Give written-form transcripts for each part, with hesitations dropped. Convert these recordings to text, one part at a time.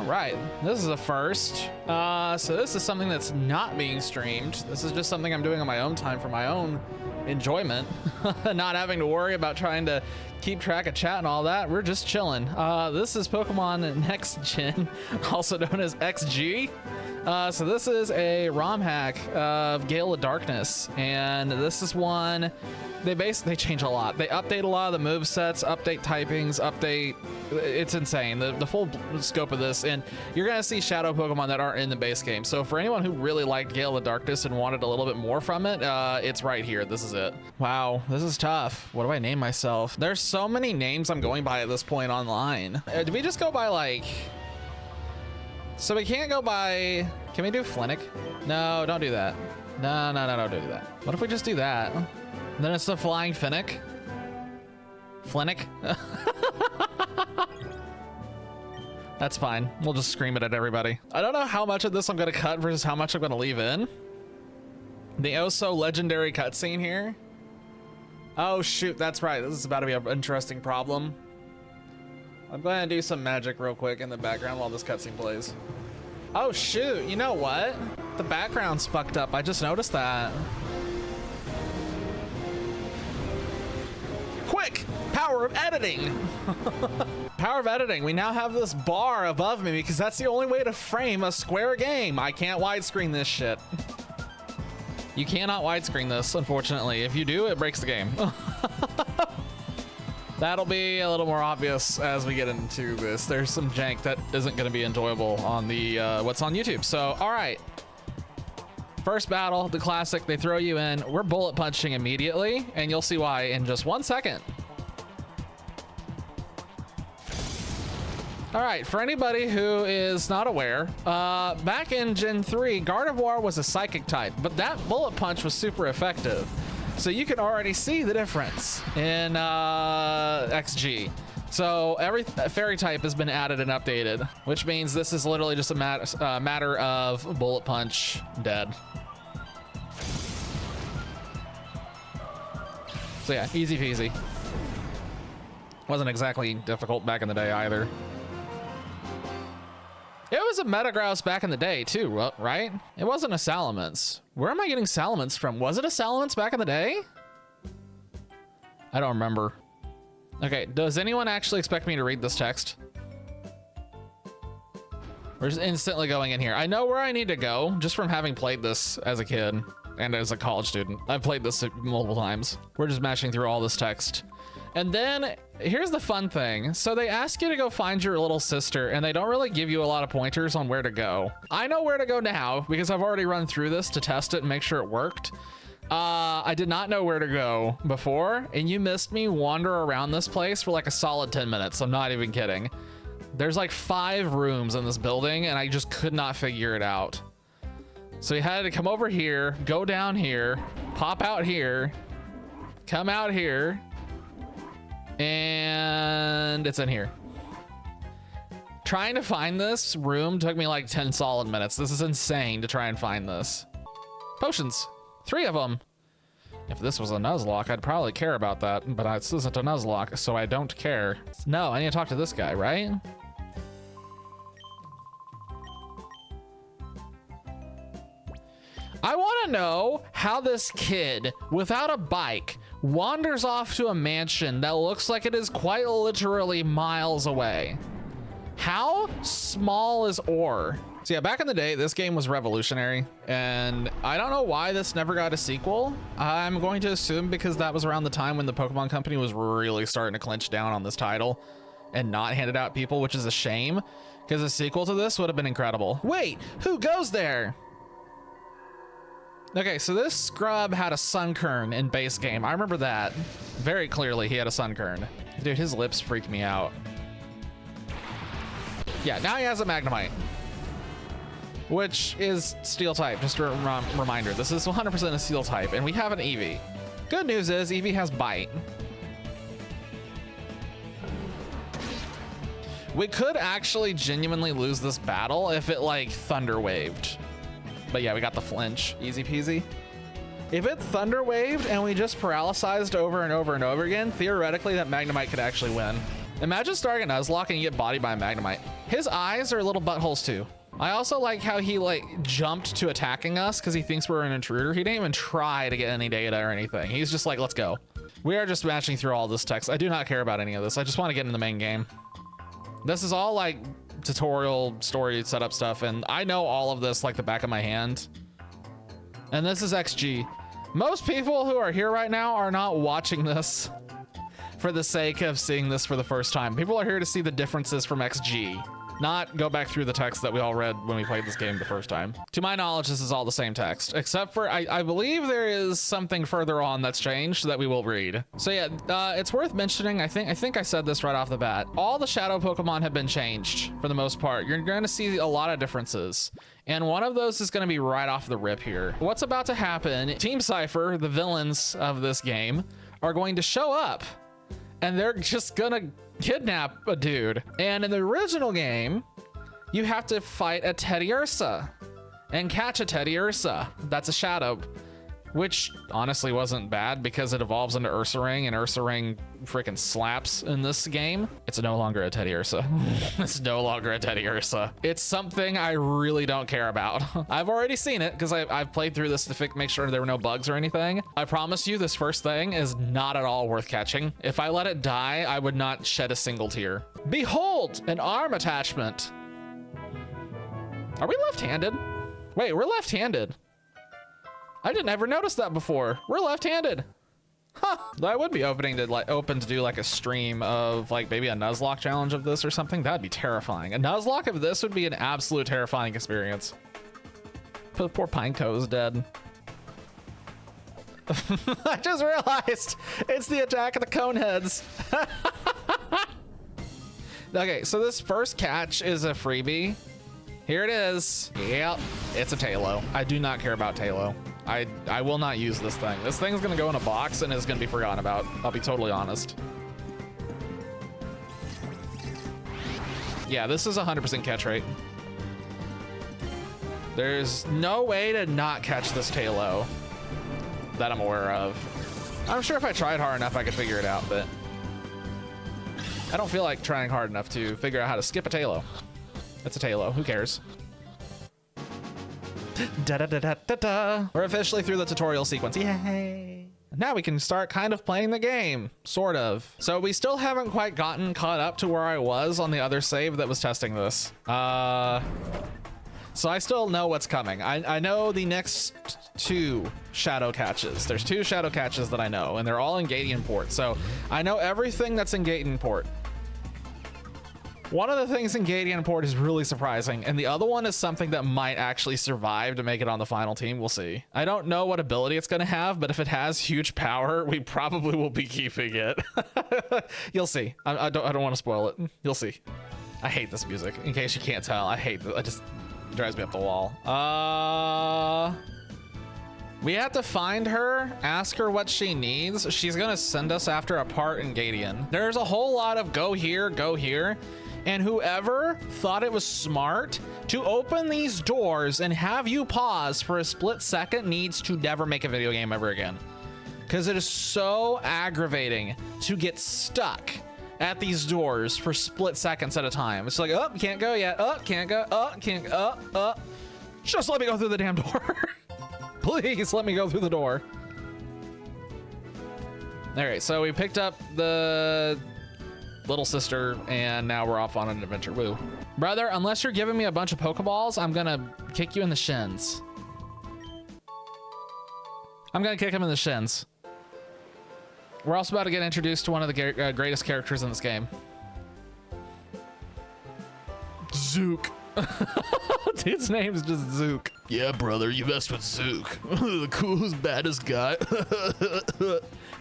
right, this is a first. So this is something that's not being streamed. This is just something I'm doing on my own time for my own enjoyment. Not having to worry about trying to keep track of chat and all that. We're just chilling. This is Pokemon Next Gen, also known as XG. So this is a ROM hack of Gale of Darkness, and this is one they change a lot. They update a lot of the movesets, update typings, it's insane, the full scope of this. And you're gonna see shadow Pokemon that aren't in the base game. So for anyone who really liked Gale of Darkness and wanted a little bit more from it, it's right here. This is it. Wow, this is tough. What do I name myself? There's so many names I'm going by at this point online. Do we just go by like, so we can't go by, can we do Flinick? No, don't do that. No, don't do that. What if we just do that? Then it's the Flying Finnick. Flinick. That's fine. We'll just scream it at everybody. I don't know how much of this I'm gonna cut versus how much I'm gonna leave in. The oh so legendary cutscene here. Oh shoot, that's right. This is about to be an interesting problem. I'm going to do some magic real quick in the background while this cutscene plays. Oh shoot, you know what? The background's fucked up. I just noticed that. Quick! Power of editing! Power of editing. We now have this bar above me because that's the only way to frame a square game. I can't widescreen this shit. You cannot widescreen this, unfortunately. If you do, it breaks the game. That'll be a little more obvious as we get into this. There's some jank that isn't going to be enjoyable on the what's on YouTube. So, all right. First battle, the classic, they throw you in. We're bullet punching immediately, and you'll see why in just 1 second. All right, for anybody who is not aware, back in Gen 3, Gardevoir was a psychic type, but that bullet punch was super effective. So you can already see the difference in XG. So every fairy type has been added and updated, which means this is literally just a matter of bullet punch dead. So yeah, easy peasy. Wasn't exactly difficult back in the day either. It was a Metagrouse back in the day too, right? It wasn't a Salamence. Where am I getting Salamence from? Was it a Salamence back in the day? I don't remember. Okay, does anyone actually expect me to read this text? We're just instantly going in here. I know where I need to go just from having played this as a kid and as a college student. I've played this multiple times. We're just mashing through all this text. And then here's the fun thing. So they ask you to go find your little sister and they don't really give you a lot of pointers on where to go. I know where to go now because I've already run through this to test it and make sure it worked. I did not know where to go before, and you missed me wander around this place for like a solid 10 minutes. I'm not even kidding. There's like 5 rooms in this building and I just could not figure it out. So you had to come over here, go down here, pop out here, come out here, and it's in here. Trying to find this room took me like 10 solid minutes. This is insane to try and find this. Potions, 3 of them. If this was a Nuzlocke, I'd probably care about that, but this isn't a Nuzlocke, so I don't care. No, I need to talk to this guy, right? I want to know how this kid without a bike wanders off to a mansion that looks like it is quite literally miles away. How small is Ore? So yeah, back in the day, this game was revolutionary, and I don't know why this never got a sequel. I'm going to assume because that was around the time when the Pokemon Company was really starting to clinch down on this title and not hand it out people, which is a shame, because a sequel to this would have been incredible. Wait, who goes there? Okay, so this scrub had a Sunkern in base game. I remember that very clearly. He had a Sunkern. Dude, his lips freak me out. Yeah, now he has a Magnemite, which is Steel type. Just a reminder, this is 100% a Steel type, and we have an Eevee. Good news is Eevee has Bite. We could actually genuinely lose this battle if it like Thunder Waved. But yeah, we got the flinch. Easy peasy. If it Thunder Waved and we just paralysized over and over and over again, theoretically that Magnemite could actually win. Imagine starting a Nuzlocke and you get bodied by a Magnemite. His eyes are little buttholes too. I also like how he like jumped to attacking us because he thinks we're an intruder. He didn't even try to get any data or anything. He's just like, let's go. We are just matching through all this text. I do not care about any of this. I just want to get in the main game. This is all like tutorial story setup stuff. And I know all of this like the back of my hand. And this is XG. Most people who are here right now are not watching this for the sake of seeing this for the first time. People are here to see the differences from XG, not go back through the text that we all read when we played this game the first time. To my knowledge, this is all the same text, except for I believe there is something further on that's changed that we will read. So yeah, it's worth mentioning. I think I said this right off the bat. All the shadow Pokemon have been changed for the most part. You're going to see a lot of differences. And one of those is going to be right off the rip here. What's about to happen, Team Cypher, the villains of this game, are going to show up and they're just gonna kidnap a dude. And in the original game, you have to fight a Teddiursa and catch a Teddiursa. That's a shadow, which honestly wasn't bad because it evolves into Ursaring, and Ursaring freaking slaps in this game. It's no longer a Teddiursa. It's no longer a Teddiursa. It's something I really don't care about. I've already seen it because I've played through this to make sure there were no bugs or anything. I promise you this first thing is not at all worth catching. If I let it die, I would not shed a single tear. Behold, an arm attachment. Are we left-handed? Wait, we're left-handed. I didn't ever notice that before. We're left-handed. Huh. I would be open to do like a stream of like maybe a Nuzlocke challenge of this or something. That'd be terrifying. A Nuzlocke of this would be an absolute terrifying experience. Poor Pineco's dead. I just realized it's the attack of the Coneheads. Okay, so this first catch is a freebie. Here it is. Yep, it's a Tailo. I do not care about Tailo. I will not use this thing. This thing's gonna go in a box and is gonna be forgotten about. I'll be totally honest. Yeah, this is 100% catch rate. There's no way to not catch this Tailo that I'm aware of. I'm sure if I tried hard enough, I could figure it out, but I don't feel like trying hard enough to figure out how to skip a Tailo. It's a Tailo, who cares? Da, da, da, da, da, da. We're officially through the tutorial sequence. Yay! Now we can start kind of playing the game, sort of. So we still haven't quite gotten caught up to where I was on the other save that was testing this. So I still know what's coming. I know the next two shadow catches. There's two shadow catches that I know, and they're all in Gatian Port. So I know everything that's in Gatian Port. One of the things in Gatian Port is really surprising, and the other one is something that might actually survive to make it on the final team. We'll see. I don't know what ability it's going to have, but if it has huge power, we probably will be keeping it. You'll see. I don't want to spoil it. You'll see. I hate this music. In case you can't tell, I hate this. It just drives me up the wall. We have to find her, ask her what she needs. She's going to send us after a part in Gatian. There's a whole lot of go here, and whoever thought it was smart to open these doors and have you pause for a split second needs to never make a video game ever again. Because it is so aggravating to get stuck at these doors for split seconds at a time. It's like, oh, can't go yet. Oh, can't go. Oh, can't go. Just let me go through the damn door. Please let me go through the door. All right, so we picked up the little sister, and now we're off on an adventure. Woo. Brother, unless you're giving me a bunch of Pokeballs, I'm gonna kick you in the shins. I'm gonna kick him in the shins. We're also about to get introduced to one of the greatest characters in this game. Zook. Dude's name is just Zook. Yeah, brother, you messed with Zook. The coolest, baddest guy.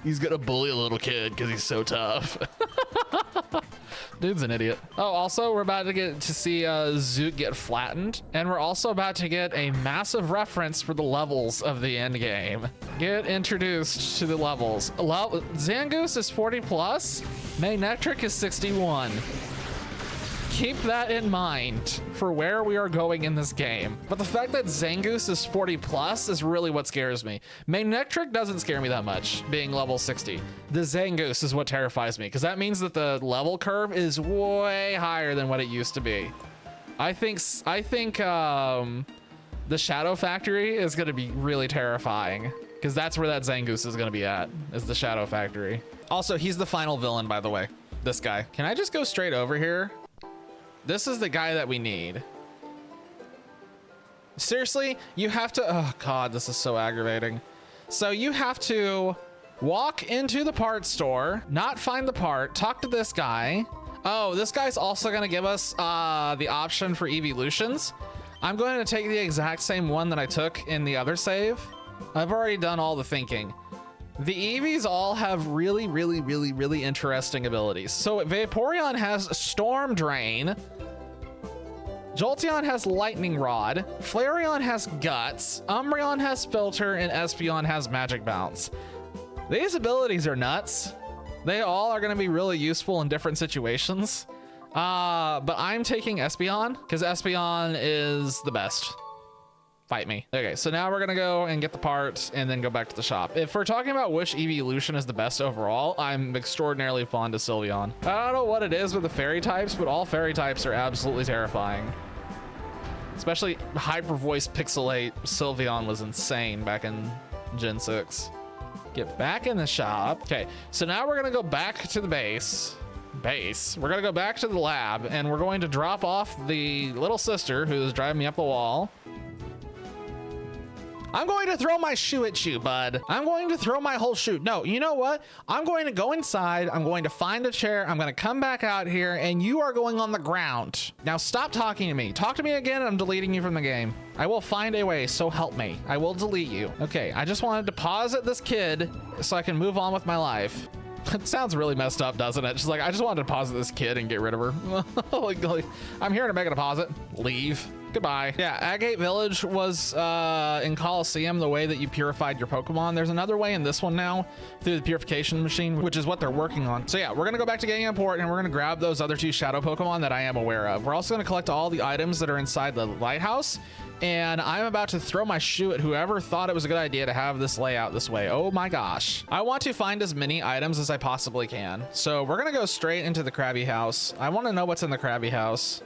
He's gonna bully a little kid because he's so tough. Dude's an idiot. Oh, also, we're about to get to see Zook get flattened, and we're also about to get a massive reference for the levels of the end game. Get introduced to the levels. Zangoose is 40 plus. Magnetric is 61. keep that in mind for where we are going in this game. But the fact that Zangoose is 40 plus is really what scares me. Manectric doesn't scare me that much, being level 60. The Zangoose is what terrifies me, because that means that the level curve is way higher than what it used to be. I think the Shadow Factory is going to be really terrifying, because that's where that Zangoose is going to be at, is the Shadow Factory. Also, he's the final villain, by the way. This guy. Can I just go straight over here? This is the guy that we need. Seriously, you have to, oh God, this is so aggravating. So you have to walk into the parts store, not find the part, talk to this guy. Oh, this guy's also gonna give us the option for evolutions. I'm going to take the exact same one that I took in the other save. I've already done all the thinking. The Eevees all have really, really, really, really interesting abilities. So Vaporeon has Storm Drain. Jolteon has Lightning Rod. Flareon has Guts. Umbreon has Filter, and Espeon has Magic Bounce. These abilities are nuts. They all are going to be really useful in different situations. But I'm taking Espeon because Espeon is the best. Fight me. Okay, so now we're gonna go and get the parts and then go back to the shop. If we're talking about which evolution is the best overall, I'm extraordinarily fond of Sylveon. I don't know what it is with the fairy types, but all fairy types are absolutely terrifying. Especially Hyper Voice Pixel 8 Sylveon was insane back in Gen 6. Get back in the shop. Okay, so now we're gonna go back to the base. We're gonna go back to the lab and we're going to drop off the little sister who is driving me up the wall. I'm going to throw my shoe at you, bud. I'm going to throw my whole shoe. No, you know what? I'm going to go inside. I'm going to find a chair. I'm going to come back out here and you are going on the ground. Now stop talking to me. Talk to me again and I'm deleting you from the game. I will find a way, so help me. I will delete you. Okay, I just wanted to pause at this kid so I can move on with my life. It sounds really messed up, doesn't it? Just like, I just wanted to pause at this kid and get rid of her. like, I'm here to make a deposit. Leave. Goodbye. Yeah, Agate Village was in Coliseum, the way that you purified your Pokemon. There's another way in this one now through the purification machine, which is what they're working on. So yeah, we're gonna go back to Gale of Darkness and we're gonna grab those other two Shadow Pokemon that I am aware of. We're also gonna collect all the items that are inside the lighthouse. And I'm about to throw my shoe at whoever thought it was a good idea to have this layout this way. Oh my gosh. I want to find as many items as I possibly can. So we're gonna go straight into the Krabby house. I wanna know what's in the Krabby house.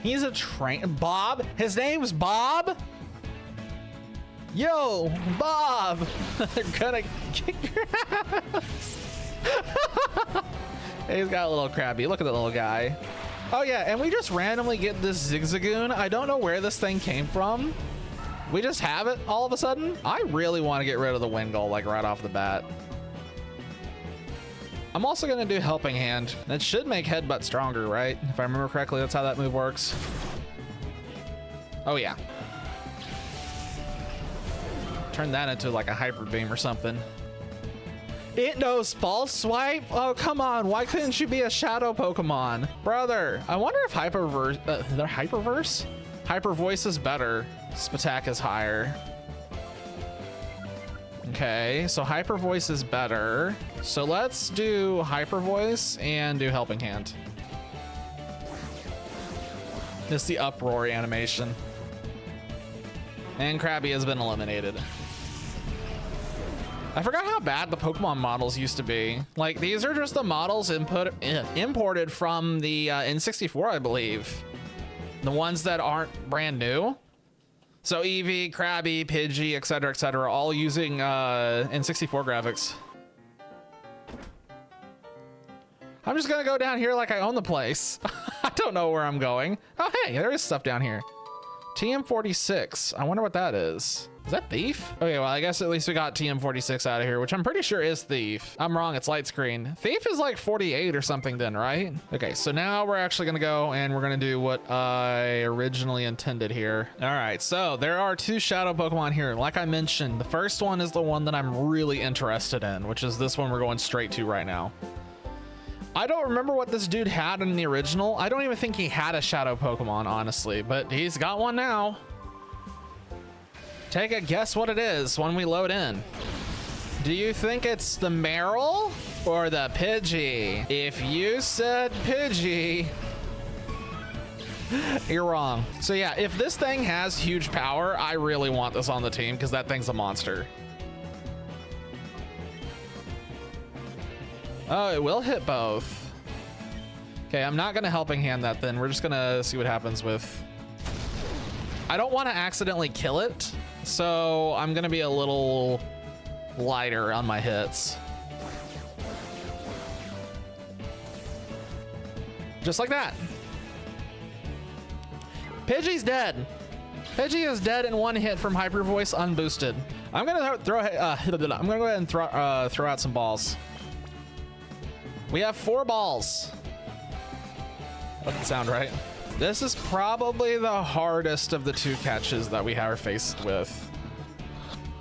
He's a train. Bob? His name's Bob? Yo, Bob! They're gonna kick your ass. He's got a little Krabby. Look at that little guy. Oh yeah, and we just randomly get this Zigzagoon. I don't know where this thing came from. We just have it all of a sudden. I really want to get rid of the Wingull like right off the bat. I'm also gonna do Helping Hand. That should make Headbutt stronger, right? If I remember correctly, that's how that move works. Oh yeah. Turn that into like a Hyper Beam or something. It knows False Swipe? Oh, come on. Why couldn't you be a Shadow Pokemon? Brother, I wonder if Hyper Voice is better. Spatak is higher. Okay, so Hyper Voice is better. So let's do Hyper Voice and do Helping Hand. This is the Uproar animation. And Krabby has been eliminated. I forgot how bad the Pokemon models used to be. Like, these are just the models imported from the N64, I believe. The ones that aren't brand new. So Eevee, Krabby, Pidgey, etc., all using N64 graphics. I'm just gonna go down here like I own the place. I don't know where I'm going. Oh, hey, there is stuff down here. TM46. I wonder what that is. Is that Thief? Okay, well, I guess at least we got TM46 out of here, which I'm pretty sure is Thief. I'm wrong, it's Light Screen. Thief is like 48 or something then, right? Okay, so now we're actually gonna go and we're gonna do what I originally intended here. All right, so there are two Shadow Pokemon here. Like I mentioned, the first one is the one that I'm really interested in, which is this one we're going straight to right now. I don't remember what this dude had in the original. I don't even think he had a Shadow Pokemon, honestly, but he's got one now. Take a guess what it is when we load in. Do you think it's the Meryl or the Pidgey? If you said Pidgey, you're wrong. So yeah, if this thing has huge power, I really want this on the team because that thing's a monster. Oh, it will hit both. Okay, I'm not gonna helping hand that then. We're just gonna see what happens with... I don't want to accidentally kill it, so I'm gonna be a little lighter on my hits. Just like that. Pidgey's dead. Pidgey is dead in one hit from Hyper Voice unboosted. I'm gonna I'm gonna go ahead and throw out some balls. We have 4 balls. That doesn't sound right. This is probably the hardest of the 2 catches that we are faced with.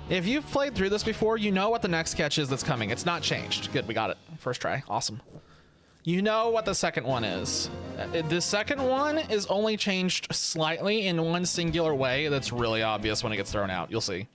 If you've played through this before, you know what the next catch is that's coming. It's not changed. Good, we got it. First try. Awesome. You know what the second one is. The second one is only changed slightly in one singular way that's really obvious when it gets thrown out. You'll see.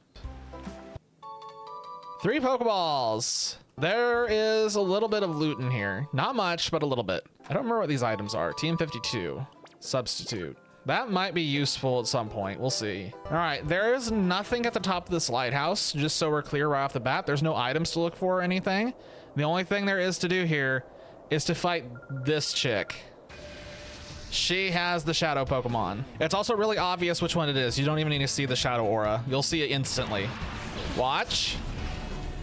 3 Pokeballs. There is a little bit of loot in here. Not much, but a little bit. I don't remember what these items are. TM52. Substitute. That might be useful at some point. We'll see. All right, there is nothing at the top of this lighthouse, just so we're clear right off the bat. There's no items to look for or anything. The only thing there is to do here is to fight this chick. She has the shadow Pokemon. It's also really obvious which one it is. You don't even need to see the shadow aura. You'll see it instantly. Watch.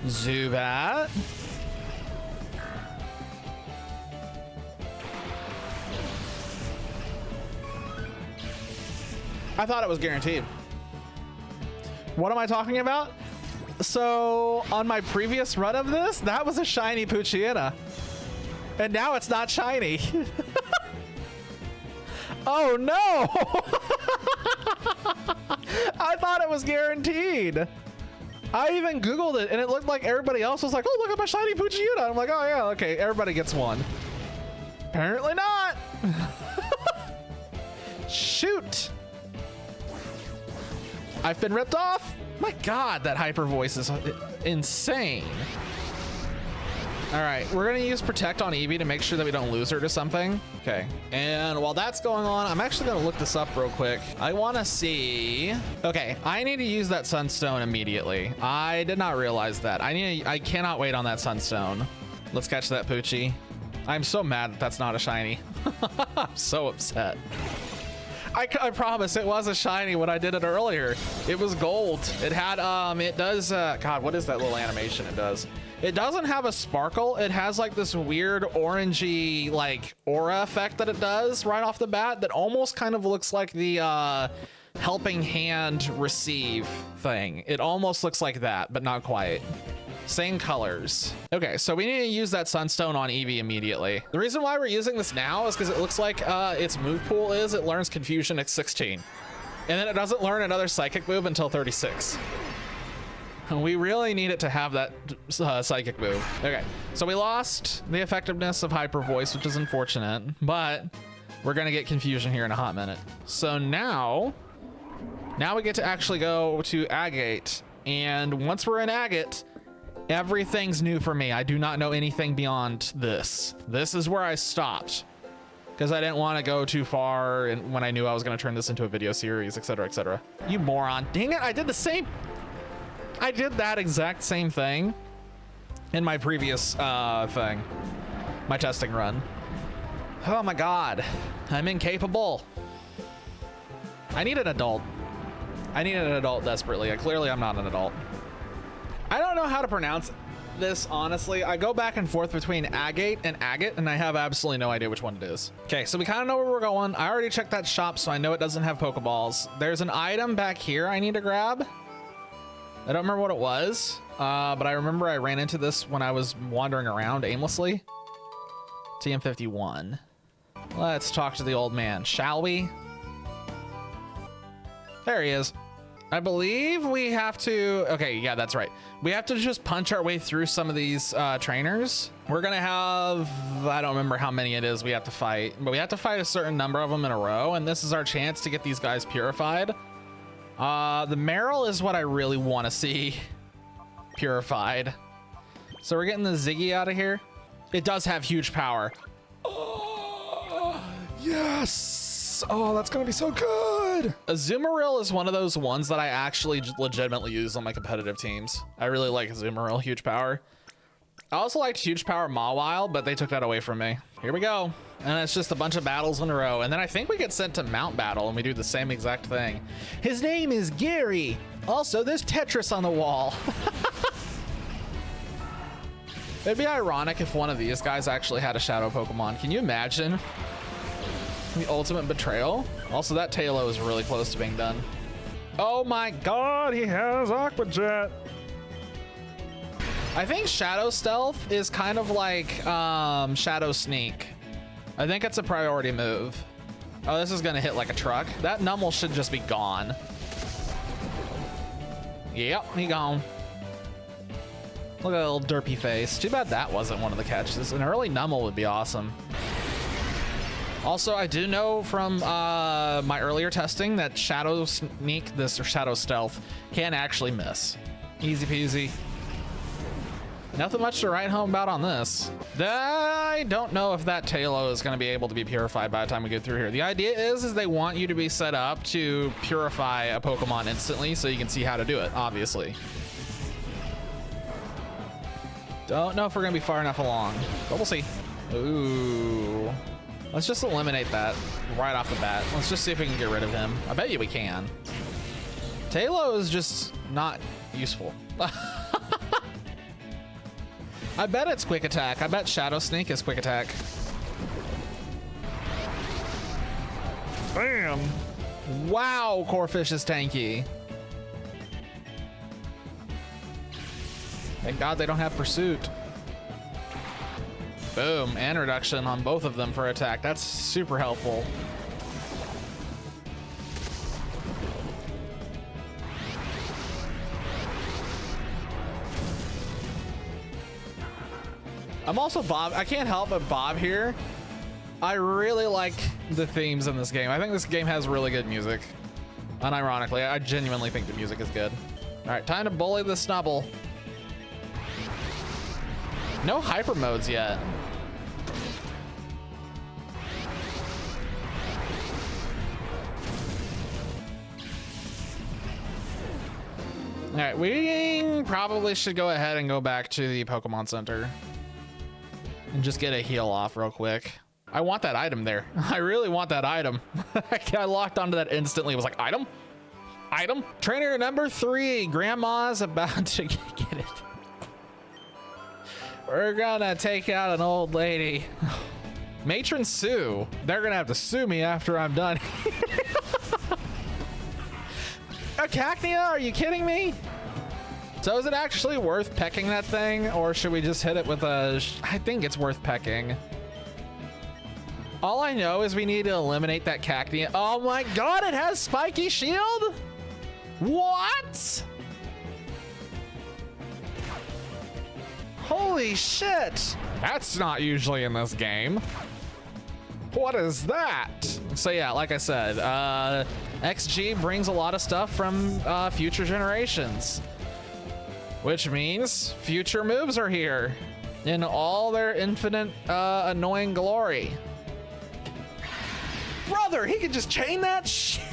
Zubat. I thought it was guaranteed. What am I talking about? So on my previous run of this, that was a shiny Poochyena. And now it's not shiny. Oh no! I thought it was guaranteed. I even Googled it and it looked like everybody else was like, oh, look at my shiny Poochyena. I'm like, oh yeah, okay, everybody gets one. Apparently not. Shoot. I've been ripped off. My God, that hyper voice is insane. All right, we're gonna use Protect on Eevee to make sure that we don't lose her to something. Okay, and while that's going on, I'm actually gonna look this up real quick. I wanna see, okay, I need to use that Sunstone immediately. I did not realize that. I cannot wait on that Sunstone. Let's catch that Poochie. I'm so mad that that's not a shiny. I'm so upset. I promise it was a shiny when I did it earlier. It was gold. It had, it does, God, what is that little animation it does? It doesn't have a sparkle. It has like this weird orangey like aura effect that it does right off the bat that almost kind of looks like the helping hand receive thing. It almost looks like that, but not quite. Same colors. Okay, so we need to use that Sunstone on Eevee immediately. The reason why we're using this now is because it looks like its move pool is it learns Confusion at 16. And then it doesn't learn another Psychic move until 36. We really need it to have that Psychic move. Okay, so we lost the effectiveness of Hyper Voice, which is unfortunate, but we're gonna get Confusion here in a hot minute. So now we get to actually go to Agate. And once we're in Agate, everything's new for me. I do not know anything beyond this. This is where I stopped because I didn't want to go too far and when I knew I was going to turn this into a video series, etc., etc. You moron. Dang it. I did the same. I did that exact same thing in my previous thing, my testing run. Oh my God. I'm incapable. I need an adult. I need an adult desperately. Clearly I'm not an adult. I don't know how to pronounce this, honestly. I go back and forth between Agate and Agate, and I have absolutely no idea which one it is. Okay, so we kind of know where we're going. I already checked that shop, so I know it doesn't have Pokeballs. There's an item back here I need to grab. I don't remember what it was, but I remember I ran into this when I was wandering around aimlessly. TM51. Let's talk to the old man, shall we? There he is. I believe we have to, okay, yeah, that's right. We have to just punch our way through some of these trainers. We're gonna have, I don't remember how many it is we have to fight, but we have to fight a certain number of them in a row, and this is our chance to get these guys purified. The Meryl is what I really want to see purified. So we're getting the Ziggy out of here. It does have huge power. Oh, yes. Oh, that's going to be so good. Azumarill is one of those ones that I actually legitimately use on my competitive teams. I really like Azumarill, huge power. I also liked huge power Mawile, but they took that away from me. Here we go. And it's just a bunch of battles in a row. And then I think we get sent to Mount Battle and we do the same exact thing. His name is Gary. Also, there's Tetris on the wall. It'd be ironic if one of these guys actually had a shadow Pokemon. Can you imagine the ultimate betrayal? Also, that Tailo is really close to being done. Oh my God, he has Aqua Jet. I think Shadow Stealth is kind of like Shadow Sneak. I think it's a priority move. Oh, this is gonna hit like a truck. That Numel should just be gone. Yep, he gone. Look at that little derpy face. Too bad that wasn't one of the catches. An early Numel would be awesome. Also, I do know from my earlier testing that Shadow Sneak, or Shadow Stealth, can actually miss. Easy peasy. Nothing much to write home about on this. I don't know if that Tailo is going to be able to be purified by the time we get through here. The idea is they want you to be set up to purify a Pokemon instantly so you can see how to do it, obviously. Don't know if we're going to be far enough along, but we'll see. Ooh. Let's just eliminate that right off the bat. Let's just see if we can get rid of him. I bet you we can. Tailo is just not useful. I bet it's quick attack. I bet Shadow Sneak is quick attack. Bam. Wow, Corphish is tanky. Thank God they don't have Pursuit. Boom, and reduction on both of them for attack. That's super helpful. I'm also Bob. I can't help but Bob here. I really like the themes in this game. I think this game has really good music. Unironically, I genuinely think the music is good. All right, time to bully the Snubble. No hyper modes yet. All right, we probably should go ahead and go back to the Pokemon Center and just get a heal off real quick. I want that item there. I really want that item. I locked onto that instantly. It was like, item? Item? Trainer number 3. Grandma's about to get it. We're gonna take out an old lady. Matron Sue. They're gonna have to sue me after I'm done. A Cacnea? Are you kidding me? So is it actually worth pecking that thing, or should we just hit it with a... I think it's worth pecking. All I know is we need to eliminate that Cacnea. Oh my God, it has Spiky Shield? What? Holy shit. That's not usually in this game. What is that? So yeah, like I said, XG brings a lot of stuff from future generations. Which means future moves are here in all their infinite annoying glory. Brother, he could just chain that shit.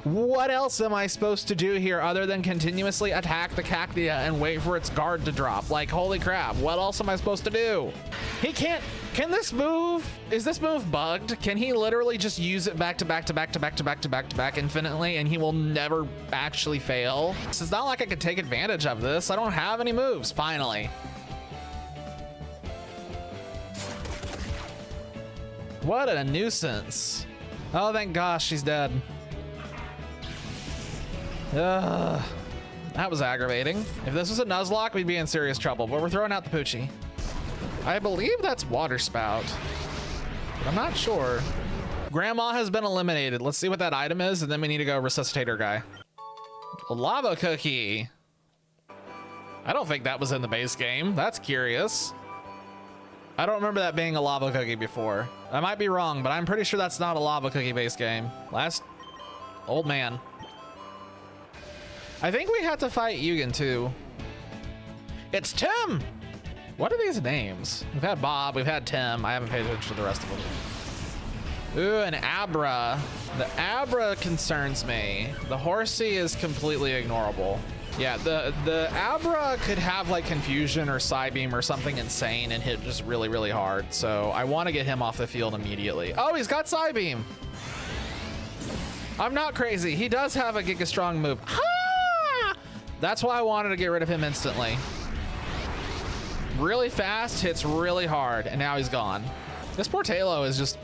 What else am I supposed to do here other than continuously attack the Cacnea and wait for its guard to drop? Like, holy crap, what else am I supposed to do? He can't, can this move, is this move bugged? Can he literally just use it back to back to back to back to back to back to back infinitely and he will never actually fail? It's not like I could take advantage of this. I don't have any moves, finally. What a nuisance. Oh, thank gosh, she's dead. That was aggravating. If this was a Nuzlocke, we'd be in serious trouble, but we're throwing out the Poochie. I believe that's Water Spout, but I'm not sure. Grandma has been eliminated. Let's see what that item is, and then we need to go resuscitate her guy. A lava cookie. I don't think that was in the base game. That's curious. I don't remember that being a lava cookie before. I might be wrong, but I'm pretty sure that's not a lava cookie base game. Last old man. I think we had to fight Yugen too. It's Tim! What are these names? We've had Bob, we've had Tim. I haven't paid attention to the rest of them. Ooh, an Abra. The Abra concerns me. The Horsey is completely ignorable. Yeah, the Abra could have like Confusion or Psybeam or something insane and hit just really, really hard. So I want to get him off the field immediately. Oh, he's got Psybeam. I'm not crazy. He does have a Giga Strong move. Ah! That's why I wanted to get rid of him instantly. Really fast, hits really hard, and now he's gone. This poor Talo is just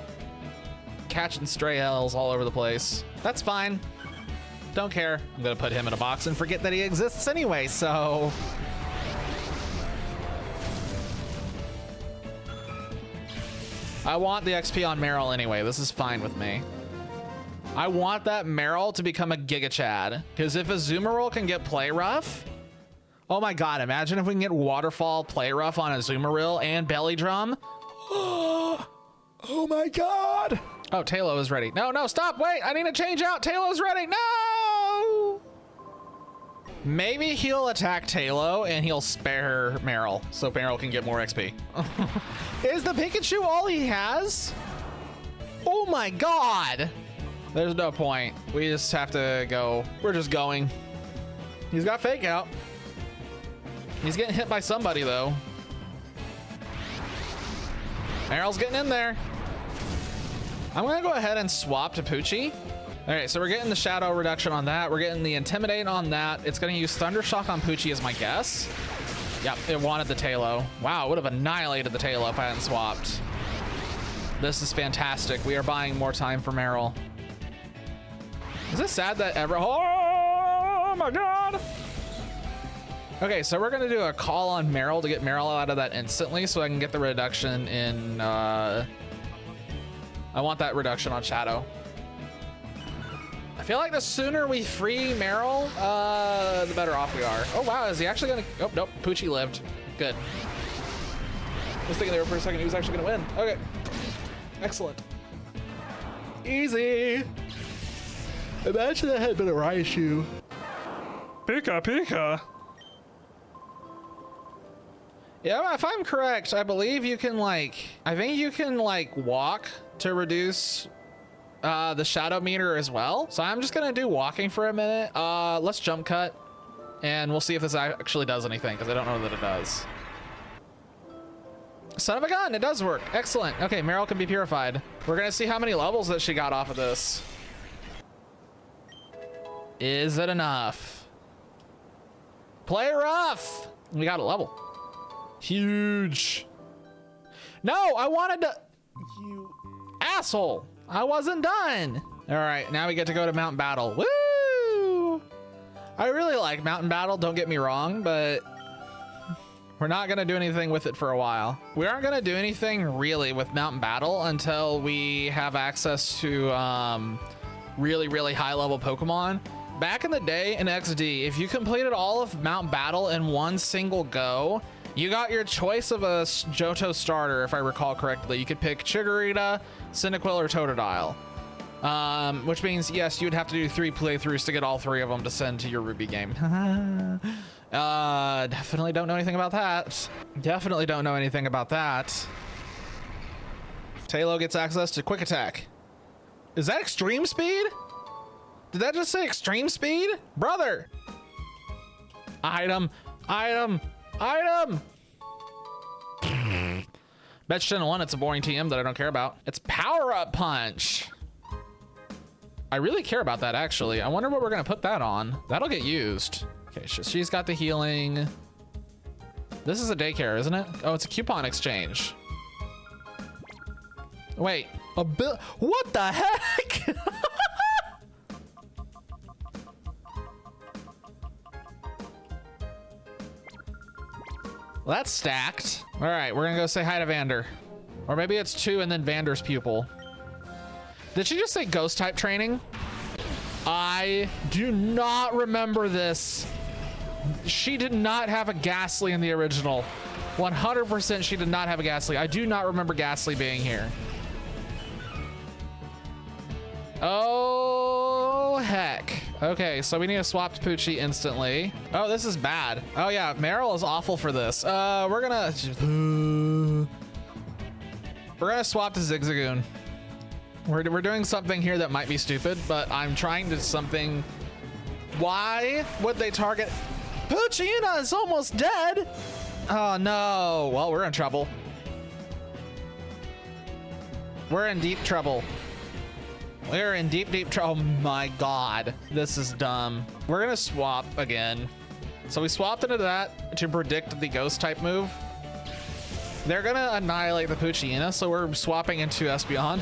catching stray L's all over the place. That's fine. Don't care. I'm gonna put him in a box and forget that he exists anyway, so. I want the XP on Meryl anyway. This is fine with me. I want that Meryl to become a Giga Chad, because if Azumarill can get Play Rough, oh my god, imagine if we can get Waterfall, Play Rough on Azumarill and Belly Drum. Oh my god! Oh, Talo is ready. No, no, stop, wait, I need to change out. Talo's ready, no! Maybe he'll attack Talo and he'll spare Meryl so Meryl can get more XP. Is the Pikachu all he has? Oh my god! There's no point. We just have to go. We're just going. He's got Fake Out. He's getting hit by somebody though. Meryl's getting in there. I'm gonna go ahead and swap to Poochie. All right, so we're getting the Shadow reduction on that. We're getting the Intimidate on that. It's gonna use Thunder Shock on Poochie as my guess. Yep, it wanted the Talo. Wow, it would have annihilated the Talo if I hadn't swapped. This is fantastic. We are buying more time for Meryl. Is it sad that oh my god. Okay, so we're gonna do a call on Meryl to get Meryl out of that instantly so I can get the reduction in, I want that reduction on Shadow. I feel like the sooner we free Meryl, the better off we are. Oh wow, is he actually gonna, oh nope, Poochie lived. Good. I was thinking there for a second he was actually gonna win. Okay, excellent. Easy. Imagine that had been a Raichu. Pika, Pika. Yeah, if I'm correct, I believe you can I think you can walk to reduce the shadow meter as well. So I'm just gonna do walking for a minute. Let's jump cut and we'll see if this actually does anything because I don't know that it does. Son of a gun, it does work. Excellent. Okay, Meryl can be purified. We're gonna see how many levels that she got off of this. Is it enough? Play rough. We got a level. Huge. No, I wanted to. You asshole. I wasn't done. All right, now we get to go to Mountain Battle. Woo! I really like Mountain Battle, don't get me wrong, but we're not gonna do anything with it for a while. We aren't gonna do anything really with Mountain Battle until we have access to really, really high level Pokemon. Back in the day in XD, if you completed all of Mountain Battle in one single go, you got your choice of a Johto starter, if I recall correctly. You could pick Chikorita, Cyndaquil, or Totodile. Which means, yes, you would have to do 3 playthroughs to get all 3 of them to send to your Ruby game. Definitely don't know anything about that. Definitely don't know anything about that. Talo gets access to Quick Attack. Is that Extreme Speed? Did that just say Extreme Speed? Brother! Item, item, item! Bet Channel 1, it's a boring TM that I don't care about. It's Power Up Punch. I really care about that, actually. I wonder what we're gonna put that on. That'll get used. Okay, she's got the healing. This is a daycare, isn't it? Oh, it's a coupon exchange. Wait, what the heck? Well, that's stacked. All right, we're gonna go say hi to Vander. Or maybe it's 2 and then Vander's pupil. Did she just say ghost type training? I do not remember this. She did not have a Ghastly in the original. 100% she did not have a Ghastly. I do not remember Ghastly being here. Oh, heck. Okay, so we need to swap to Poochie instantly. Oh, this is bad. Oh yeah, Meryl is awful for this. We're gonna swap to Zigzagoon. We're doing something here that might be stupid, but I'm trying to something. Why would they target? Poochina is almost dead. Oh no. Well, we're in trouble. We're in deep trouble. We're in deep, deep trouble. Oh my God, this is dumb. We're gonna swap again. So we swapped into that to predict the ghost type move. They're gonna annihilate the Poochina, so we're swapping into Espeon.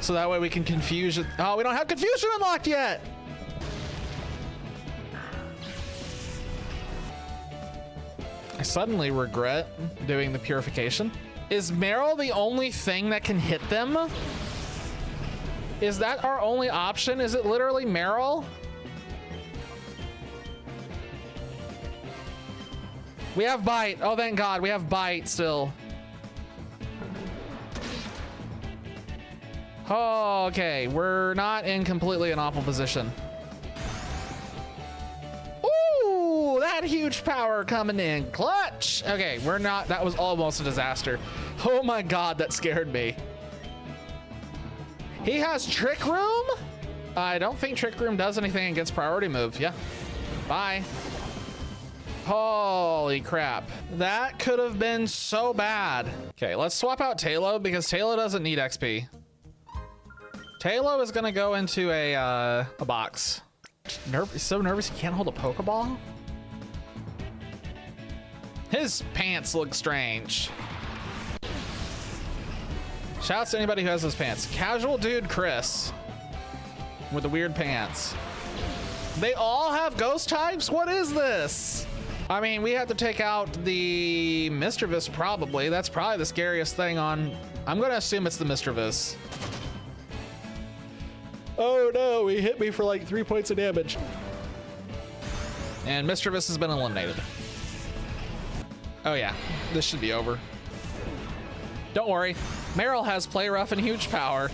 So that way we can confuse it. Oh, we don't have confusion unlocked yet. I suddenly regret doing the purification. Is Meryl the only thing that can hit them? Is that our only option? Is it literally Meryl? We have bite. Oh, thank God. We have bite still. Oh, okay. We're not in completely an awful position. Ooh, that huge power coming in. Clutch. Okay, we're not. That was almost a disaster. Oh my God, that scared me. He has Trick Room? I don't think Trick Room does anything against priority move. Yeah. Bye. Holy crap. That could have been so bad. Okay, let's swap out Talo because Talo doesn't need XP. Talo is gonna go into a box. He's so nervous he can't hold a Pokeball? His pants look strange. Shouts to anybody who has those pants. Casual dude Chris with the weird pants. They all have ghost types? What is this? I mean, we have to take out the Mischievous probably. That's probably the scariest thing on. I'm gonna assume it's the Mischievous. Oh no, he hit me for like 3 points of damage. And Mischievous has been eliminated. Oh yeah, this should be over. Don't worry, Meryl has Play Rough and huge power.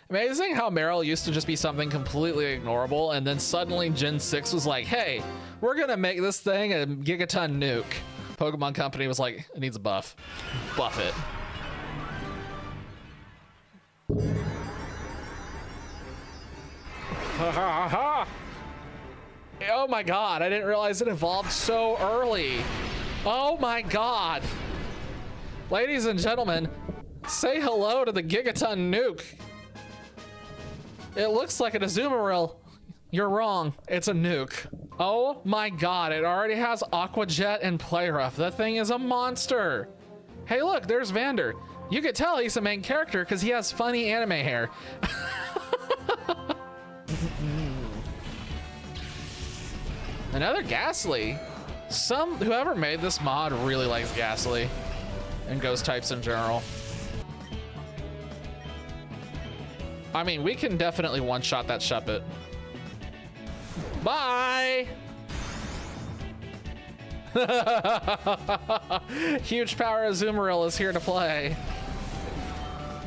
Amazing how Meryl used to just be something completely ignorable, and then suddenly Gen 6 was like, hey, we're gonna make this thing a gigaton nuke. Pokemon Company was like, it needs a buff. Buff it. Oh my God, I didn't realize it evolved so early. Oh my God. Ladies and gentlemen, say hello to the Gigaton Nuke. It looks like an Azumarill. You're wrong, it's a nuke. Oh my God, it already has Aqua Jet and Play Rough. That thing is a monster. Hey look, there's Vander. You could tell he's a main character because he has funny anime hair. Another Ghastly. Whoever made this mod really likes Ghastly and ghost types in general. I mean, we can definitely one-shot that Shuppet. Bye! Huge power Azumarill is here to play.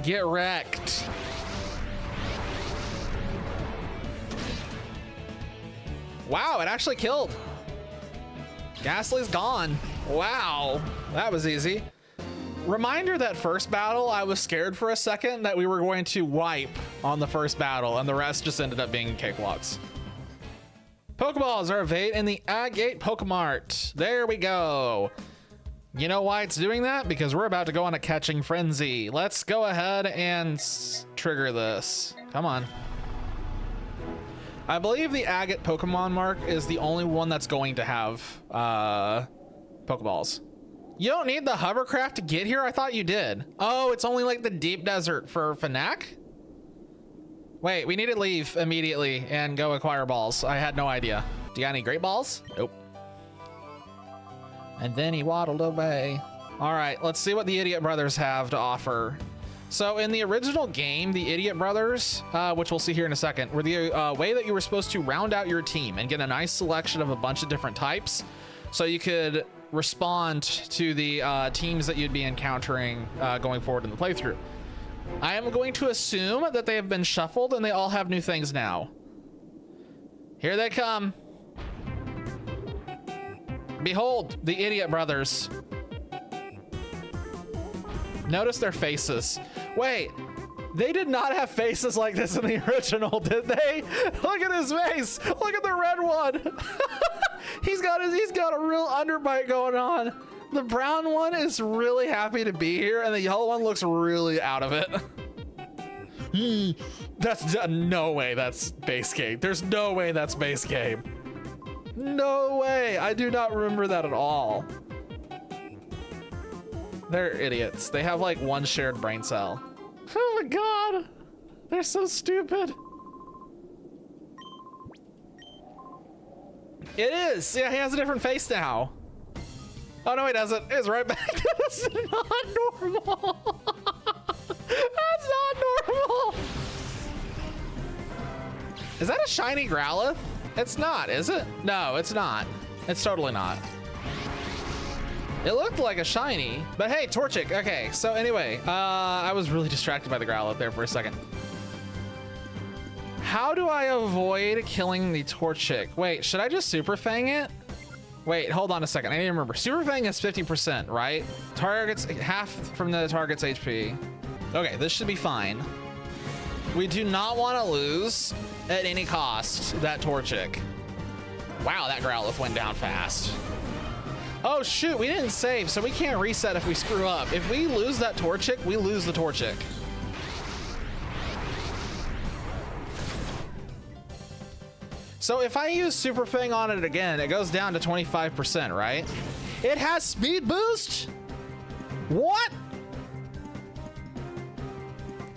Get wrecked. Wow, it actually killed. Ghastly's gone. Wow, that was easy. Reminder that first battle, I was scared for a second that we were going to wipe on the first battle and the rest just ended up being cakewalks. Pokeballs are available in the Agate Pokemart. There we go. You know why it's doing that? Because we're about to go on a catching frenzy. Let's go ahead and trigger this. Come on. I believe the Agate Pokemon Mark is the only one that's going to have Pokeballs. You don't need the hovercraft to get here? I thought you did. Oh, it's only like the deep desert for Fnac? Wait, we need to leave immediately and go acquire balls. I had no idea. Do you got any great balls? Nope. And then he waddled away. All right, let's see what the Idiot Brothers have to offer. So in the original game, the Idiot Brothers, which we'll see here in a second, were the way that you were supposed to round out your team and get a nice selection of a bunch of different types so you could respond to the teams that you'd be encountering going forward in the playthrough. I am going to assume that they have been shuffled and they all have new things now. Here they come. Behold, the idiot brothers. Notice their faces. Wait, they did not have faces like this in the original, did they? Look at his face. Look at the red one. he's got a real underbite going on. The brown one is really happy to be here, and the yellow one looks really out of it. That's no way that's base game. There's no way that's base game. No way. I do not remember that at all. They're idiots. They have like one shared brain cell. Oh my god. They're so stupid. It is. Yeah, he has a different face now. Oh no, he doesn't. It's right back. That's not normal. That's not normal. Is that a shiny Growlithe? It's not, is it? No, it's not. It's totally not. It looked like a shiny, but hey, Torchic. Okay, so anyway, I was really distracted by the Growlithe there for a second. How do I avoid killing the Torchic? Wait, should I just Super Fang it? Wait, hold on a second. I need to remember. Super Fang is 50%, right? Targets half from the target's HP. Okay, this should be fine. We do not want to lose at any cost that Torchic. Wow, that Growlithe went down fast. Oh shoot, we didn't save, so we can't reset if we screw up. If we lose that Torchic, we lose the Torchic. So if I use Super Fang on it again, it goes down to 25%, right? It has speed boost? What?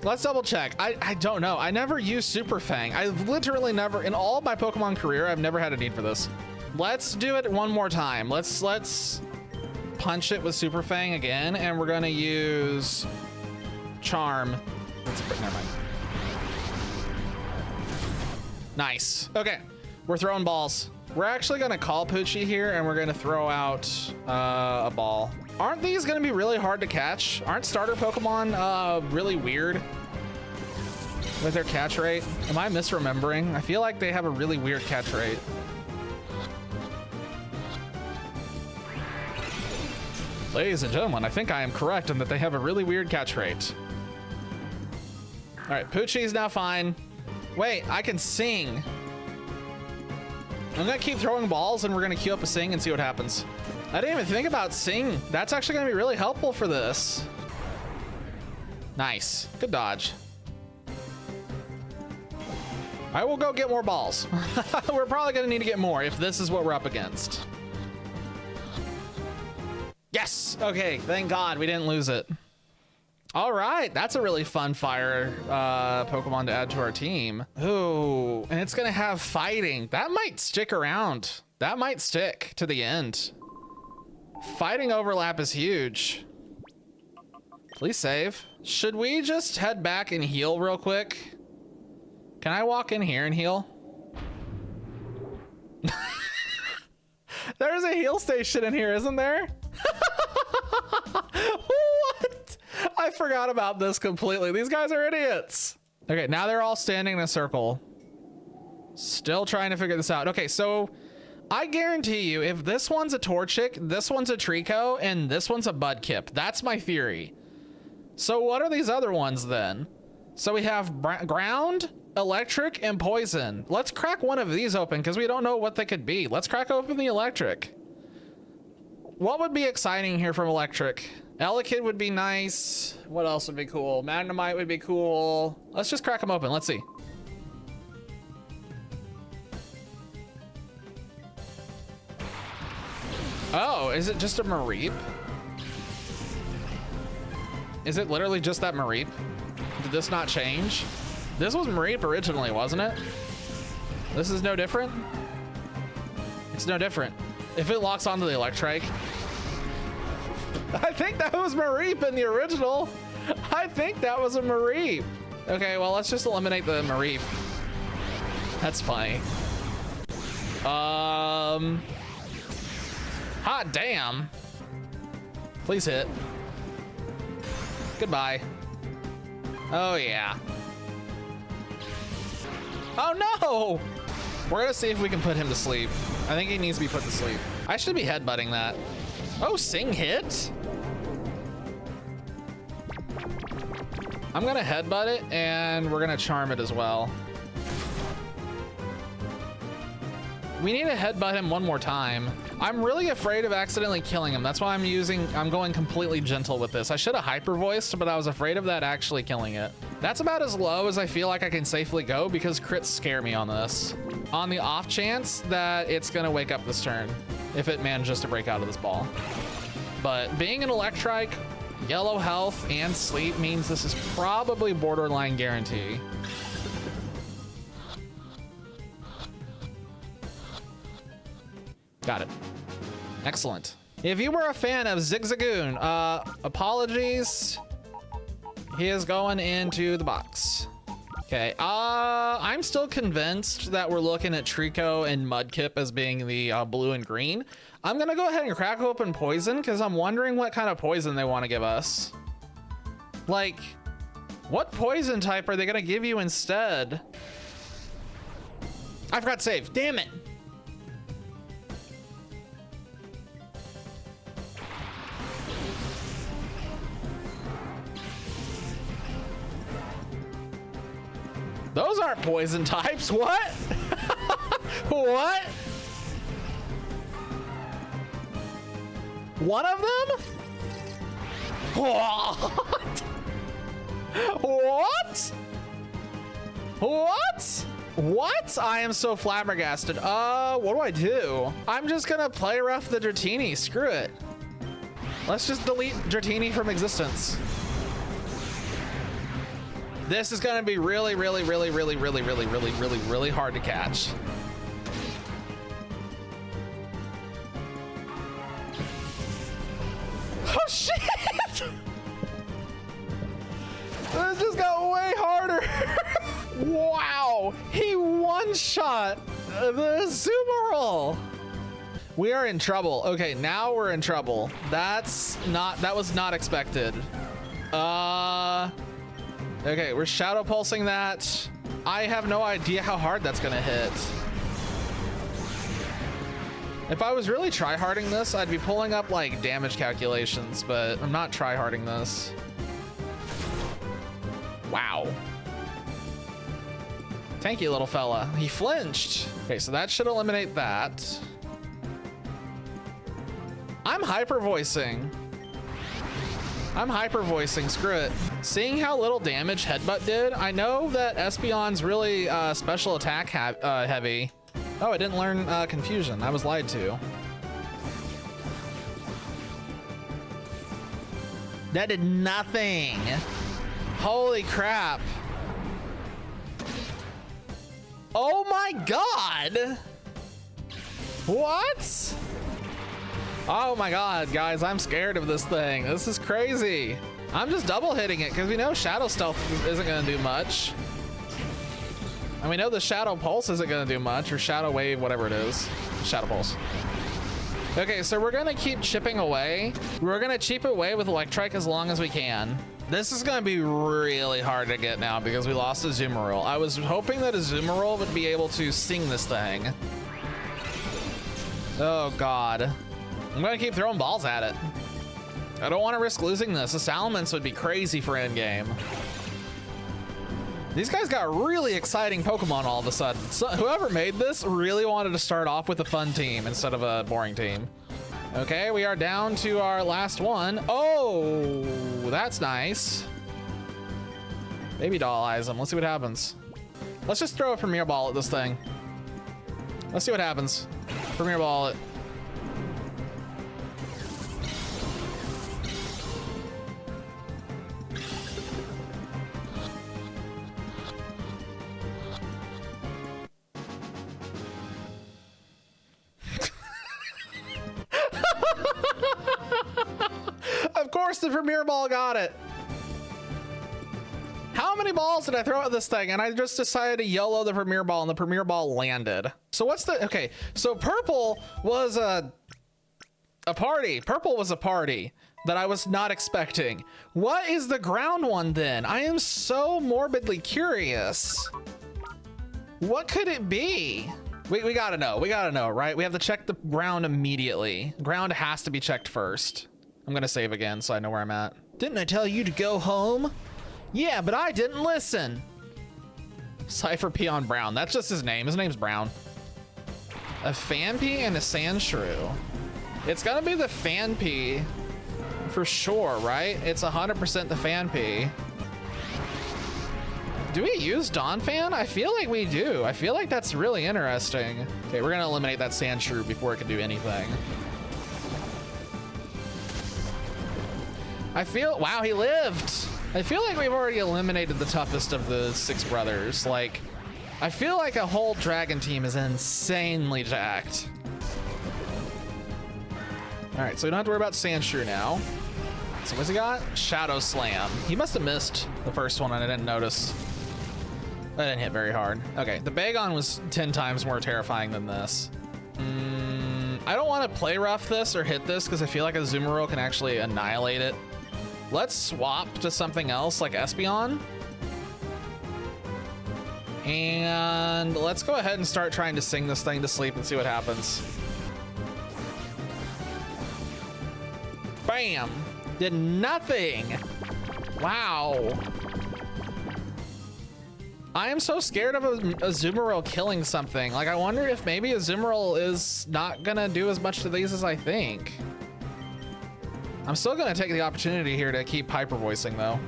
Let's double check. I don't know. I never used Super Fang. I've literally never, in all my Pokemon career, I've never had a need for this. Let's do it one more time. Let's punch it with Super Fang again, and we're gonna use Charm. Never mind. Nice. Okay, we're throwing balls. We're actually gonna call Poochie here, and we're gonna throw out a ball. Aren't these gonna be really hard to catch? Aren't starter Pokemon really weird with their catch rate? Am I misremembering? I feel like they have a really weird catch rate. Ladies and gentlemen, I think I am correct in that they have a really weird catch rate. All right, Poochie's now fine. Wait, I can sing. I'm gonna keep throwing balls and we're gonna queue up a sing and see what happens. I didn't even think about sing. That's actually gonna be really helpful for this. Nice, good dodge. I will go get more balls. We're probably gonna need to get more if this is what we're up against. Yes, okay, thank God we didn't lose it. All right, that's a really fun fire Pokemon to add to our team. Ooh, and it's gonna have fighting. That might stick around. That might stick to the end. Fighting overlap is huge. Please save. Should we just head back and heal real quick? Can I walk in here and heal? There's a heal station in here, isn't there? What? I forgot about this completely. These guys are idiots. Okay, now they're all standing in a circle. Still trying to figure this out. Okay, so I guarantee you, if this one's a Torchic, this one's a Trico, and this one's a Mudkip. That's my theory. So what are these other ones then? So we have ground, electric, and poison. Let's crack one of these open because we don't know what they could be. Let's crack open the electric. What would be exciting here from electric? Elekid would be nice. What else would be cool? Magnemite would be cool. Let's just crack them open. Let's see. Oh, is it just a Mareep? Is it literally just that Mareep? Did this not change? This was Mareep originally, wasn't it? This is no different? It's no different. If it locks onto the Electrike. I think that was Mareep in the original. I think that was a Mareep. Okay, well, let's just eliminate the Mareep. That's funny. Hot damn. Please hit. Goodbye. Oh, yeah. Oh, no! We're gonna see if we can put him to sleep. I think he needs to be put to sleep. I should be headbutting that. Oh, Sing hit? I'm gonna headbutt it, and we're gonna charm it as well. We need to headbutt him one more time. I'm really afraid of accidentally killing him. That's why I'm going completely gentle with this. I should have hyper voiced, but I was afraid of that actually killing it. That's about as low as I feel like I can safely go because crits scare me on this. On the off chance that it's gonna wake up this turn, if it manages to break out of this ball. But being an Electrike, yellow health, and sleep means this is probably borderline guarantee. Got it. Excellent. If you were a fan of Zigzagoon, apologies. He is going into the box. Okay, I'm still convinced that we're looking at Trico and Mudkip as being the blue and green. I'm gonna go ahead and crack open poison because I'm wondering what kind of poison they want to give us. Like, what poison type are they gonna give you instead? I forgot to save, damn it. Those aren't poison types. What? What? One of them? What? What? What? What? I am so flabbergasted. What do I do? I'm just gonna play rough the Dratini. Screw it. Let's just delete Dratini from existence. This is gonna be really hard to catch. Oh shit! This just got way harder. Wow, he one-shot the Zoomerol. We are in trouble. Okay, now we're in trouble. That was not expected. Okay, we're shadow pulsing that. I have no idea how hard that's gonna hit. If I was really tryharding this, I'd be pulling up like damage calculations, but I'm not tryharding this. Wow. Thank you, little fella. He flinched. Okay, so that should eliminate that. I'm hyper voicing. Screw it. Seeing how little damage Headbutt did, I know that Espeon's really special attack heavy. Oh, I didn't learn Confusion. I was lied to. That did nothing. Holy crap. Oh my god. What? Oh my god, guys, I'm scared of this thing. This is crazy. I'm just double hitting it because we know Shadow Stealth isn't gonna do much. And we know the Shadow Pulse isn't gonna do much, or Shadow Wave, whatever it is. Shadow Pulse. Okay, so we're gonna keep chipping away. We're gonna chip away with Electrike as long as we can. This is gonna be really hard to get now because we lost a Zoomerol. I was hoping that a Zoomerol would be able to sing this thing. Oh god. I'm gonna keep throwing balls at it. I don't want to risk losing this. The Salamence would be crazy for endgame. These guys got really exciting Pokemon all of a sudden. So whoever made this really wanted to start off with a fun team instead of a boring team. Okay, we are down to our last one. Oh, that's nice. Baby doll eyes him. Let's see what happens. Let's just throw a Premier Ball at this thing. Let's see what happens. Premier Ball it. Of course the Premier Ball got it. How many balls did I throw at this thing? And I just decided to YOLO the Premier Ball and the Premier Ball landed. So what's the, okay, so purple was a A party. Purple was a party that I was not expecting. What is the ground one then? I am so morbidly curious. What could it be? We gotta know. We gotta know, right? We have to check the ground immediately. Ground has to be checked first. I'm gonna save again so I know where I'm at. Didn't I tell you to go home? Yeah, but I didn't listen. Cypher Peon Brown. That's just his name. His name's Brown. A Fanpea and a Sand Shrew. It's gonna be the Fanpea for sure, right? It's 100% the Fanpea. Do we use Dawn Fan? I feel like we do. I feel like that's really interesting. Okay, we're gonna eliminate that Sand Shrew before it can do anything. Wow, he lived. I feel like we've already eliminated the toughest of the 6 brothers. Like, I feel like a whole dragon team is insanely jacked. All right, so we don't have to worry about Sand Shrew now. So what's he got? Shadow Slam. He must have missed the first one and I didn't notice. That didn't hit very hard. Okay, the Bagon was 10 times more terrifying than this. I don't want to play rough this or hit this because I feel like a Azumarill can actually annihilate it. Let's swap to something else like Espeon. And let's go ahead and start trying to sing this thing to sleep and see what happens. Bam! Did nothing! Wow. I am so scared of a Azumarill killing something. Like, I wonder if maybe Azumarill is not gonna do as much to these as I think. I'm still gonna take the opportunity here to keep hyper voicing though.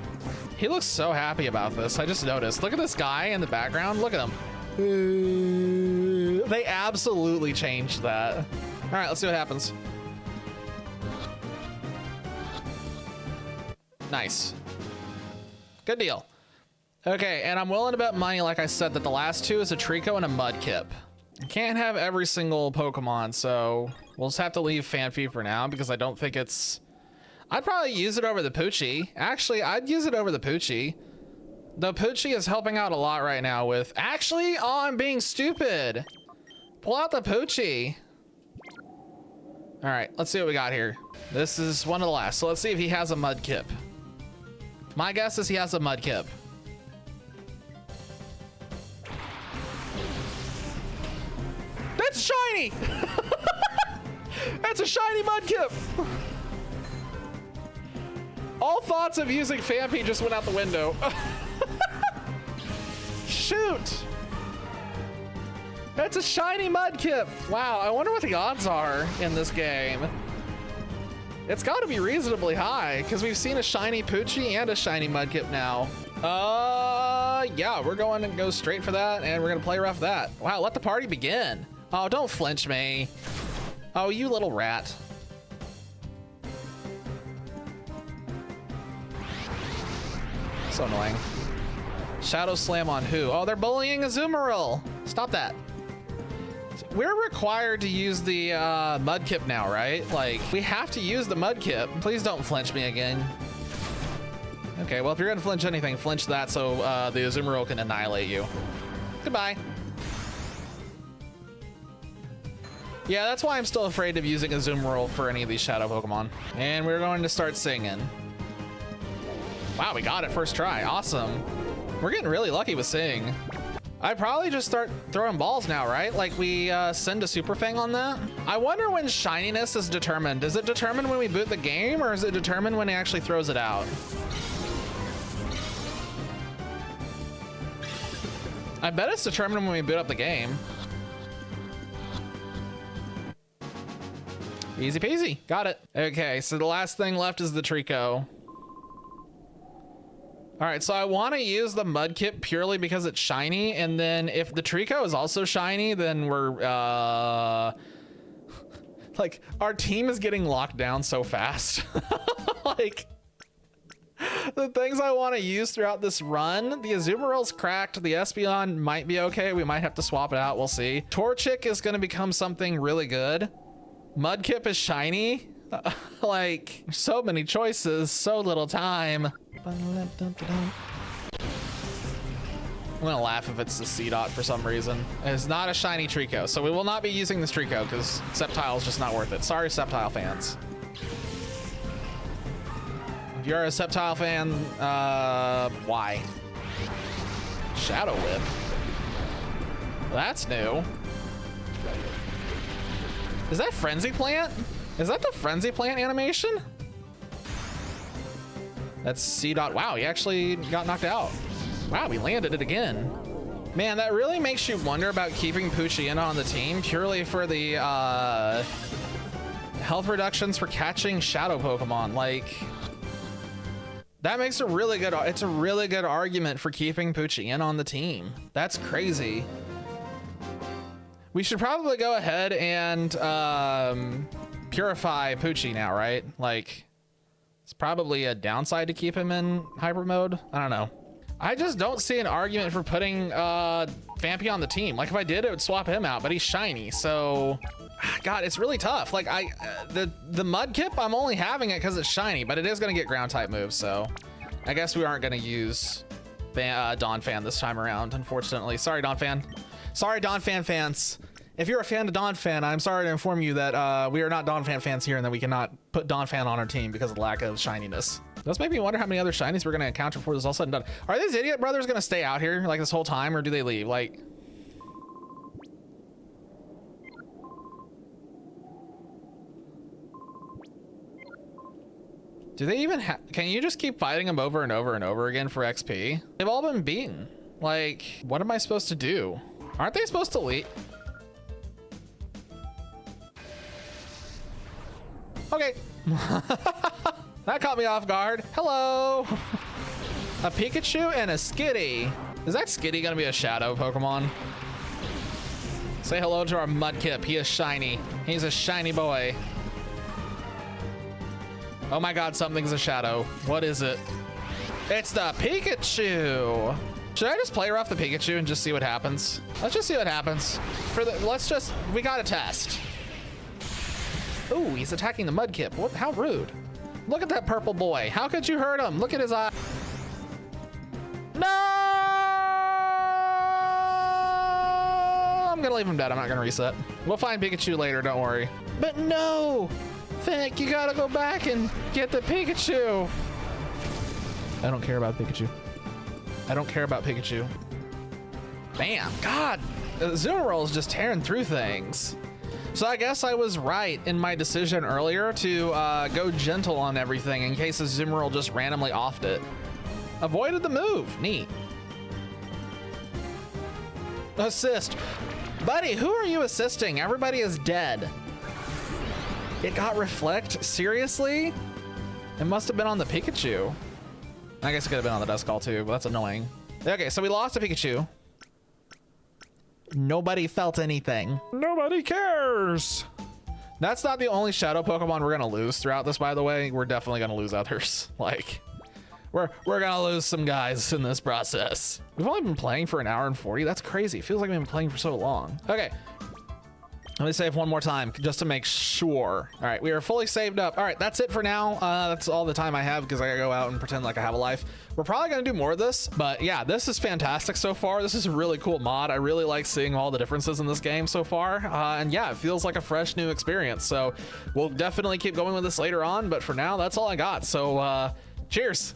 He looks so happy about this. I just noticed. Look at this guy in the background. Look at him. They absolutely changed that. All right, let's see what happens. Nice. Good deal. Okay, and I'm willing to bet money, like I said, that the last 2 is a Trico and a Mudkip. I can't have every single Pokemon, so we'll just have to leave Fanpea for now because I don't think it's... I'd probably use it over the Poochie. Actually, I'd use it over the Poochie. The Poochie is helping out a lot right now with... Actually, oh, I'm being stupid. Pull out the Poochie. All right, let's see what we got here. This is one of the last, so let's see if he has a Mudkip. My guess is he has a Mudkip. That's shiny! That's a shiny Mudkip! All thoughts of using Fanpea just went out the window. Shoot! That's a shiny Mudkip! Wow, I wonder what the odds are in this game. It's gotta be reasonably high, because we've seen a shiny Poochie and a shiny Mudkip now. Yeah, we're going to go straight for that, and we're gonna play rough that. Wow, let the party begin. Oh, don't flinch me. Oh, you little rat. So annoying. Shadow Slam on who? Oh, they're bullying Azumarill. Stop that. We're required to use the Mudkip now, right? Like, we have to use the Mudkip. Please don't flinch me again. Okay, well, if you're gonna flinch anything, flinch that so the Azumarill can annihilate you. Goodbye. Yeah, that's why I'm still afraid of using Azumarill for any of these shadow Pokemon. And we're going to start singing. Wow, we got it first try. Awesome. We're getting really lucky with Sing. I'd probably just start throwing balls now, right? Like we send a Super Fang on that. I wonder when shininess is determined. Is it determined when we boot the game or is it determined when he actually throws it out? I bet it's determined when we boot up the game. Easy peasy, got it. Okay, so the last thing left is the Trico. All right, so I want to use the Mudkip purely because it's shiny, and then if the Trico is also shiny, then we're, like, our team is getting locked down so fast. Like, the things I want to use throughout this run, the Azumarill's cracked, the Espeon might be okay, we might have to swap it out, we'll see. Torchic is going to become something really good. Mudkip is shiny. Like, so many choices, so little time. I'm gonna laugh if it's the C dot for some reason. It's not a shiny Trico, so we will not be using this Trico because Sceptile is just not worth it. Sorry, Sceptile fans. If you're a Sceptile fan, why? Shadow Whip. That's new. Is that Frenzy Plant? Is that the Frenzy Plant animation? That's C dot. Wow, he actually got knocked out. Wow, we landed it again. Man, that really makes you wonder about keeping Poochyena on the team purely for the health reductions for catching shadow Pokemon. Like, that makes a really good, it's a really good argument for keeping Poochyena on the team. That's crazy. We should probably go ahead and purify Poochie now, right? Like, it's probably a downside to keep him in hyper mode. I don't know. I just don't see an argument for putting Vampy on the team. Like, if I did, it would swap him out, but he's shiny, so God, it's really tough. Like, the Mudkip, I'm only having it because it's shiny, but it is gonna get ground type moves, so I guess we aren't gonna use Donphan this time around, unfortunately. Sorry, Donphan. Sorry, Donphan fans. If you're a fan of Donphan, I'm sorry to inform you that we are not Donphan fans here and that we cannot put Donphan on our team because of lack of shininess. Does make me wonder how many other shinies we're gonna encounter before this is all said and done. Are these idiot brothers gonna stay out here like this whole time, or do they leave? Like, do they even can you just keep fighting them over and over and over again for XP? They've all been beaten. Like, what am I supposed to do? Aren't they supposed to leave? Okay. That caught me off guard. Hello. A Pikachu and a Skitty. Is that Skitty gonna be a shadow Pokemon? Say hello to our Mudkip. He is shiny. He's a shiny boy. Oh my God, something's a shadow. What is it? It's the Pikachu. Should I just play her off the Pikachu and just see what happens? Let's just see what happens. We gotta test. Ooh, he's attacking the Mudkip. What? How rude. Look at that purple boy. How could you hurt him? Look at his eye. No! I'm gonna leave him dead. I'm not gonna reset. We'll find Pikachu later, don't worry. But no! Fink, you gotta go back and get the Pikachu. I don't care about Pikachu. I don't care about Pikachu. Bam! God! Zoomerol is just tearing through things. So I guess I was right in my decision earlier to go gentle on everything in case a Zoomerol just randomly offed it. Avoided the move. Neat. Assist. Buddy, who are you assisting? Everybody is dead. It got reflect? Seriously? It must have been on the Pikachu. I guess it could have been on the Duskull too, but that's annoying. Okay, so we lost a Pikachu. Nobody felt anything. Nobody cares. That's not the only shadow Pokemon we're gonna lose throughout this, by the way. We're definitely gonna lose others. Like, we're gonna lose some guys in this process. We've only been playing for an hour and 40. That's crazy. It feels like we've been playing for so long. Okay. Let me save one more time just to make sure. All right, we are fully saved up. All right, that's it for now. That's all the time I have because I gotta go out and pretend like I have a life. We're probably gonna do more of this, but yeah, this is fantastic so far. This is a really cool mod. I really like seeing all the differences in this game so far. And yeah, it feels like a fresh new experience. So we'll definitely keep going with this later on, but for now, that's all I got. So cheers.